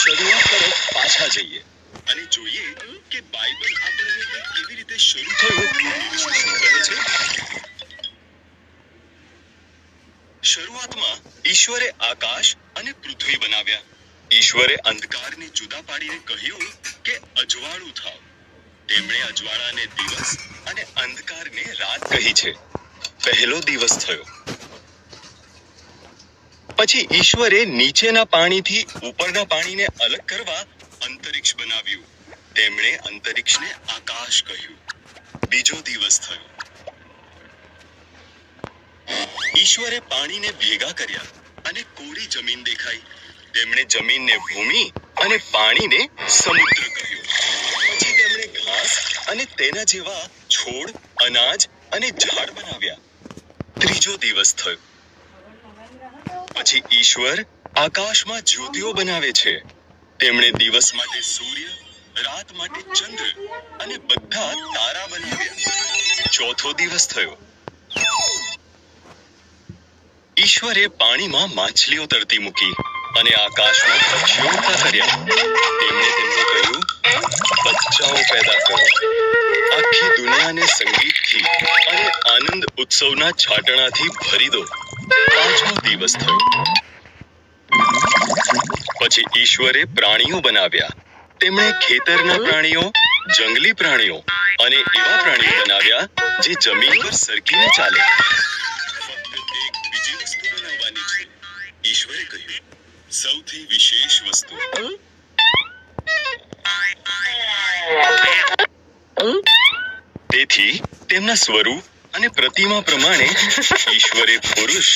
શરૂઆત તરફ પાછા જઈએ અને જોઈએ કે બાઇબલ આપણને કેવી રીતે શરૂ થયું શું કહે છે. શરૂઆતમાં ઈશ્વરે આકાશ અને પૃથ્વી બનાવ્યા. ઈશ્વરે અંધકારને જુદા પાડીને કહ્યું કે અજવાળું થાવ. તેમણે અજવાળાને દિવસ અને અંધકારને રાત કહી છે. પહેલો દિવસ થયો. પછી ઈશ્વરે નીચેના પાણીથી ઉપરના પાણીને અલગ કરવા અંતરિક્ષ બનાવ્યું. તેમણે અંતરિક્ષને આકાશ કહ્યું. બીજો દિવસ થયો. ઈશ્વરે પાણીને ભેગા કર્યા અને કોરી જમીન દેખાઈ. તેમણે જમીનને ભૂમિ અને પાણીને સમુદ્ર કહ્યું. પછી તેમણે ઘાસ અને તેના જેવા છોડ, અનાજ અને ઝાડ બનાવ્યા. ત્રીજો દિવસ થયો. પછી ઈશ્વર આકાશમાં જ્યોતિઓ બનાવે છે. તેમણે દિવસ માટે સૂર્ય, રાત માટે ચંદ્ર અને બધા તારા બનાવ્યા. ચોથો દિવસ થયો. ઈશ્વરે પાણીમાં માછલીઓ તરતી મૂકી અને આકાશમાં પક્ષીઓ ઉડતા કર્યા. તેમણે તેમને કહ્યું, બચ્ચાઓ પેદા કરો. આખી દુનિયાને સંગીતથી અને આનંદ ઉત્સવના છાટણાથી ભરી દો. પાંચમો દિવસ થયો. પછી ઈશ્વરે પ્રાણીઓ બનાવ્યા. તેમણે ખેતરના પ્રાણીઓ, જંગલી પ્રાણીઓ અને એવા પ્રાણીઓ બનાવ્યા જે જમીન પર સરકીને ચાલે. ફક્ત એક બીજી વસ્તુ બનાવવાની છે. ઈશ્વરે કહ્યું, સૌથી વિશેષ વસ્તુ. તેથી તેમના સ્વરૂપ અને પ્રતિમા પ્રમાણે ઈશ્વરે પુરુષ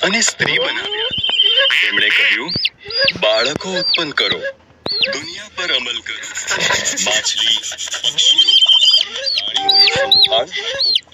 અને સ્ત્રી બનાવ્યા. તેમણે કહ્યું, બાળકો ઉત્પન્ન કરો, દુનિયા પર અમલ કરો, માછલી, પક્ષીઓ અને પ્રાણીઓની સંભાળ રાખો